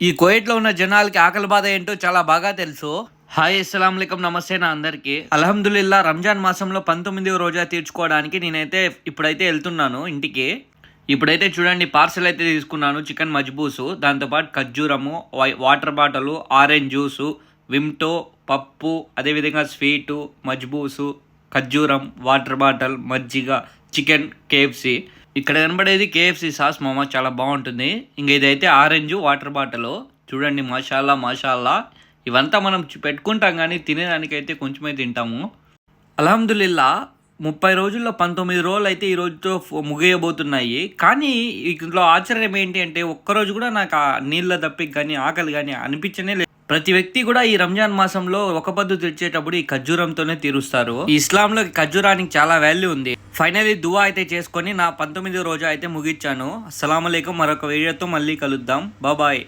ఈ కువైట్లో ఉన్న జనాలకి ఆకలి బాధ ఏంటో చాలా బాగా తెలుసు. హాయ్ అస్సలాం వాలేకుం, నమస్తే నా అందరికి. అల్హమ్దులిల్లా రంజాన్ మాసంలో 19వ రోజా తీర్చుకోవడానికి నేనైతే ఇప్పుడైతే వెళ్తున్నాను ఇంటికి. ఇప్పుడైతే చూడండి, పార్సల్ అయితే తీసుకున్నాను. చికెన్ మజ్బూసు, దాంతోపాటు ఖర్జూరము, వాటర్ బాటిల్, ఆరెంజ్ జ్యూసు, విమ్టో, పప్పు, అదేవిధంగా స్వీటు, మజ్బూసు, ఖర్జూరం, వాటర్ బాటిల్, మజ్జిగ, చికెన్, కేఎఫ్సి. ఇక్కడ కనబడేది కేఎఫ్సి సాస్ మామ, చాలా బాగుంటుంది. ఇంక ఇదైతే ఆరెంజ్ వాటర్ బాటిల్. చూడండి, మాషాల్లా మాషాల్లా. ఇవంతా మనం పెట్టుకుంటాం కానీ తినేదానికైతే కొంచెమే తింటాము. అల్హమ్దులిల్లా 30 రోజుల్లో 19 రోజులు అయితే ఈ రోజుతో ముగియబోతున్నాయి. కానీ ఇంట్లో ఆశ్చర్యం ఏంటి అంటే, ఒక్కరోజు కూడా నాకు ఆ నీళ్ళ దప్పిక కానీ ఆకలి కానీ అనిపించనే లేదు. ప్రతి వ్యక్తి కూడా ఈ రంజాన్ మాసంలో ఒక పొద్దు తెచ్చేటప్పుడు ఈ ఖర్జూరంతోనే తీరుస్తారు. ఈ ఇస్లాంలో ఖర్జూరానికి చాలా వాల్యూ ఉంది. ఫైనలీ దువా అయితే చేసుకొని నా 19వ రోజు అయితే ముగించాను. అస్సలాము అలైకుం. మరొక వీడియోతో మళ్ళీ కలుద్దాం. బాయ్.